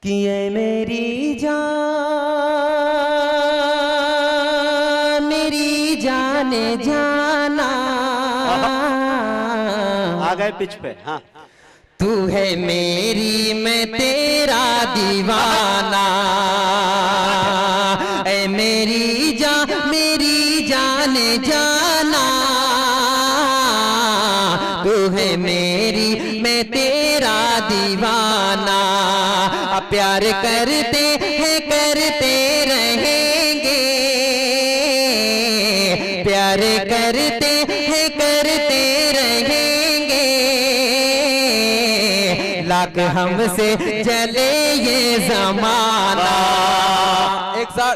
कि ये मेरी जाने जाना आ गए पिच पे। हाँ, तू है मेरी मैं तेरा दीवाना, ऐ मेरी जाने जाना, तू है मेरी मैं तेरा दीवाना। अब प्यार करते हैं करते रहेंगे, प्यार करते हैं करते रहेंगे, लाख हमसे जले ये जमाना।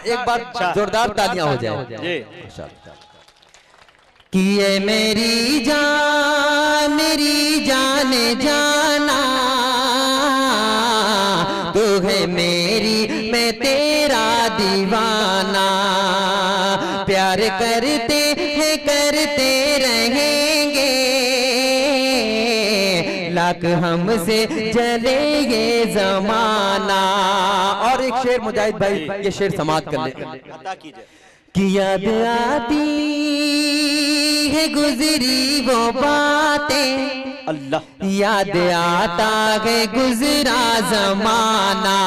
एक बार जोरदार तालियां हो जाए जी। कि ये मेरी जाने जाना, तू है मेरी मैं तेरा दीवाना। प्यार करते हैं करते रहेंगे, लाख हमसे जले ये जमाना। और एक शेर मुजाहिद भाई, ये शेर समाप्त कर ले। अता कीजिए। कि याद आती है गुजरी वो बातें, अल्लाह, याद आता है गुजरा जमाना,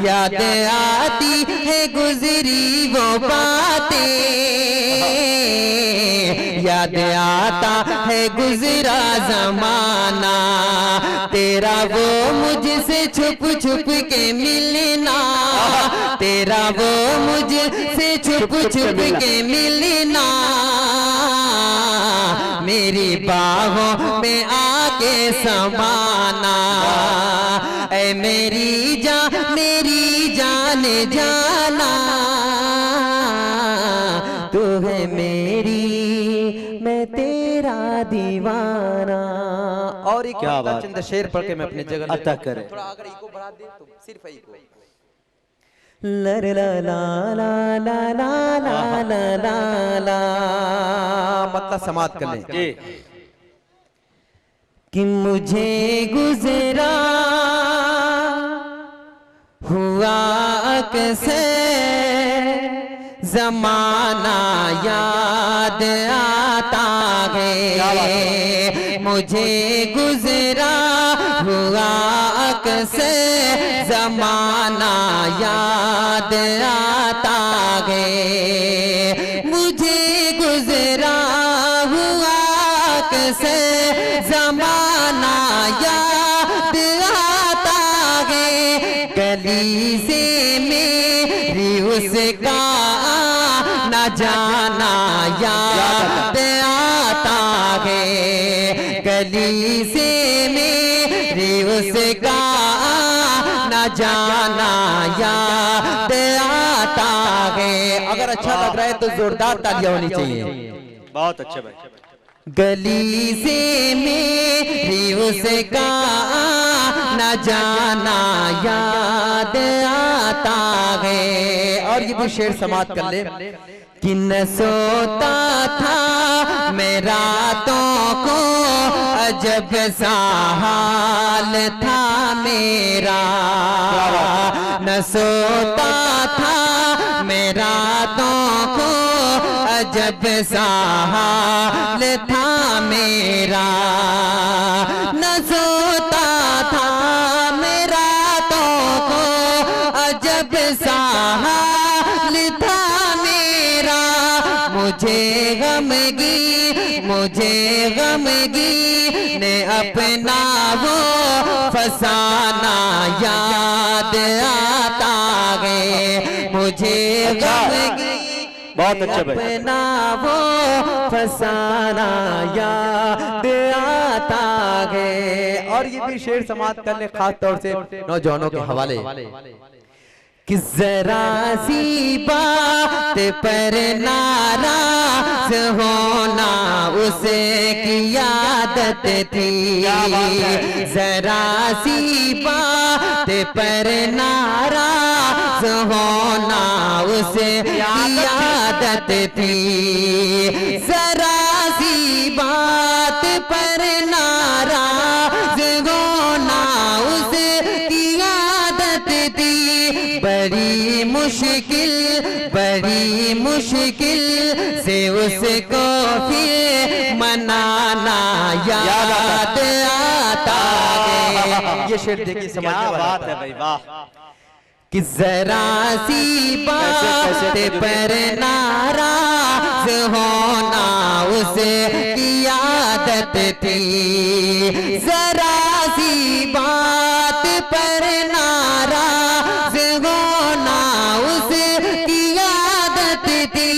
याद आती है गुजरी वो बातें, याद आता है गुजरा जमाना। तेरा वो मुझसे छुप छुप के मिलना, तेरा वो मुझसे छुप छुप के मिलना, मेरी बाहों में आके समाना। ऐ मेरी जाने जाना, तू है मेरी मैं तेरा दीवाना। और एक क्या बात, चंद शेर पढ़ के मैं अपनी जगह अता करे। थोड़ा अगर इको बढ़ा दे तो सिर्फ इको। लर ला ला ला ला ला ला ला ला ला, मतलब समाप्त कर लें जी। कि मुझे गुजरा हुआ अक्सर जमाना याद आता है, मुझे गुजरा हुआ अक्सर जमाना याद आता है, मुझे गुजरा हुआ अक्सर जमाना याद आता है। गली से मेरी उसका न जाना याद आता है, गली से मेरी उसका न जाना याद आता है। अगर अच्छा लग रहा है तो जोरदार तालियां होनी चाहिए। बहुत अच्छे भाई। गली से मेरी उसका न जाना याद आता है। और ये भी शेर समाप्त कर ले। कि न सोता था मैं रातों को, अजब सा हाल था मेरा, न सोता था मैं रातों को, अजब सा हाल था मेरा, न सोता था मैं रातों को, अजब सा हाल था मेरा। मुझे गमगी ने अपना वो फसाना याद आता है, मुझे गमगी बहुत अच्छे भाई। अपना वो फसाना याद आता है। और ये भी शेर समाप्त कर ले खास तौर से नौजवानों के हवाले। कि जरा सी बात पर नाराज होना उसे की आदत थी, जरा सी बात पर नाराज होना उसे की आदत थी, जरा सी बात पर नाराज होना उसे की मुश्किल बड़ी मुश्किल से उसको फिर मनाना याद आता है। ये शेर देखिए समझने क्या वाला बात है भाई, वाह। कि जरा सी बात पर नाराज होना उसे की आदत थी, जरा सी बात पर नाराज होना उसे की आदत थी।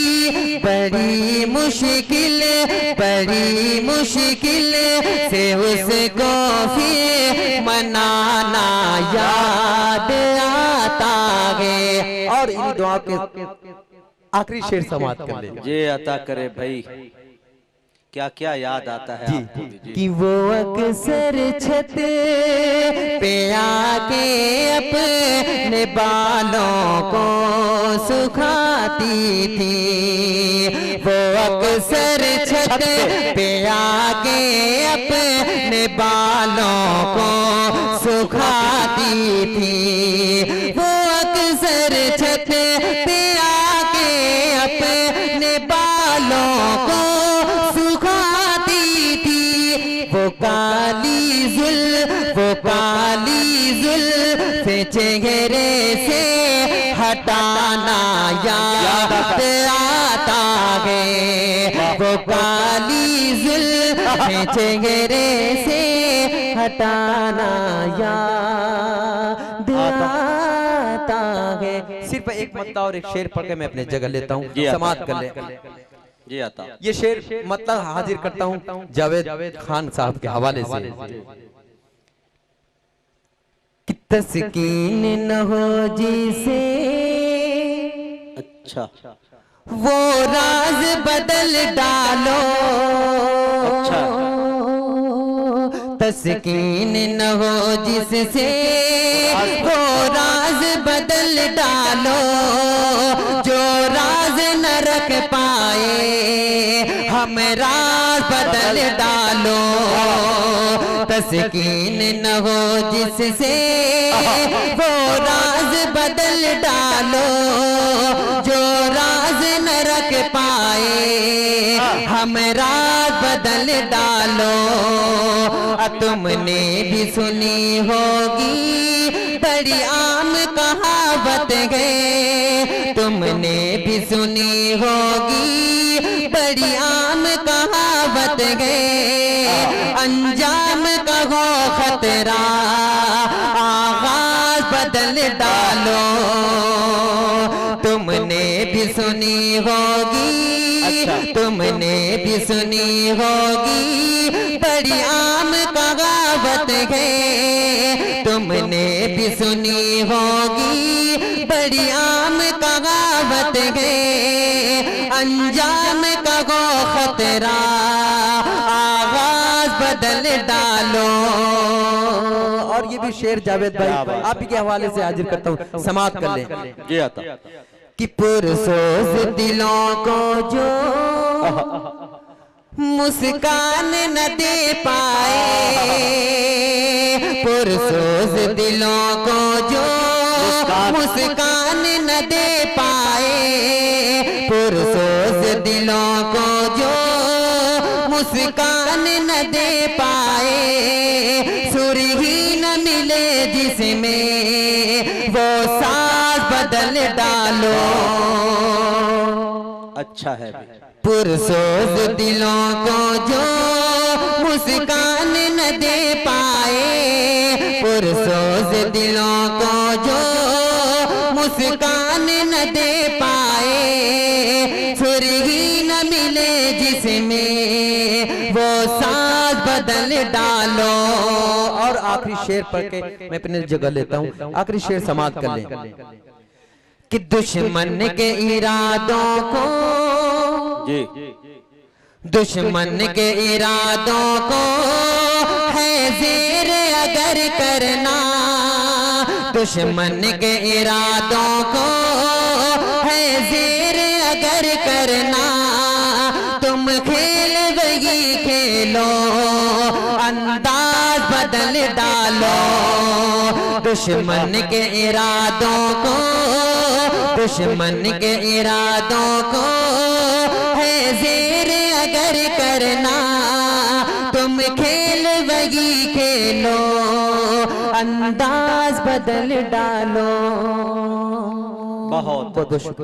बड़ी मुश्किल से उसको फिर मनाना याद आता है। और इन दुआ के आखिरी शेर समाप्त कर ले। ये अता करे भाई, क्या क्या याद आता है आपको भी जी। कि वो अक्सर छत पे आके अपने बालों को सुखाती थी, वो अक्सर छत पे आके अपने बालों को सुखाती थी, वो अक्सर छत पे आके अपने बालों को काली जुल्फ़े चेहरे से हटाना याद आता है। वो काली जुल्फ़े चेहरे से हटाना याद आता है। सिर्फ एक मत्ता और एक शेर पढ़ के मैं अपने जगह लेता हूँ, समाप्त कर ले। जी आता। ये शेर मतलब हाजिर करता हूँ जावेद खान साहब के हवाले से। कि तस्कीन न हो जिसे अच्छा, वो राज बदल डालो। अच्छा, तस्कीन न हो जिससे वो राज बदल डालो, जो राज न रख पाए हम राज बदल डालो। तस्कीन न हो जिससे वो राज बदल डालो, जो राज न रख पाए हम राज बदल डालो। तुमने भी सुनी होगी बड़ी आम कहावत है, तुमने भी सुनी होगी बड़ी आम कहावत है। अंजाम का हो खतरा आगाज बदल डालो। तुमने भी सुनी होगी, तुमने भी सुनी होगी बड़ी आम कहावत है, तुमने भी सुनी होगी बड़ी आम कहावत है। अंजाम का हो खतरा आगाज बदल डालो। और ये भी शेर जावेद भाई आप ही के हवाले से हाजिर करता हूँ, समाप्त कर ले। जी आता। कि पुरसोज दिलों को जो मुस्कान न दे पाए, पुरसोज दिलों को जो मुस्कान न दे पाए, पुरसोज दिलों को जो मुस्कान न दे पाए। सुर ही न मिले जिसमें वो साज बदल डालो। अच्छा है भाई। पुरसोज दिलों को जो मुस्कान न दे पाए, पुरसोज दिलों को जो मुस्कान न दे पाए। सुर ही न मिले जिसमें वो साज बदल डालो। और आखिरी शेर पढ़ के मैं अपनी जगह लेता हूँ, आखिरी शेर समाप्त कर लें। कि दुश्मन के इरादों को जी, दुश्मन के इरादों को है ज़ेर अगर करना, दुश्मन के इरादों को है ज़ेर अगर करना। तुम खेल वही खेलो अंदाज बदल डालो, दुश्मन के इरादों को, दुश्मन के इरादों को है ज़ेर अगर करना, तुम खेल वही खेलो, अंदाज बदल डालो। बहुत बहुत शुक्रिया।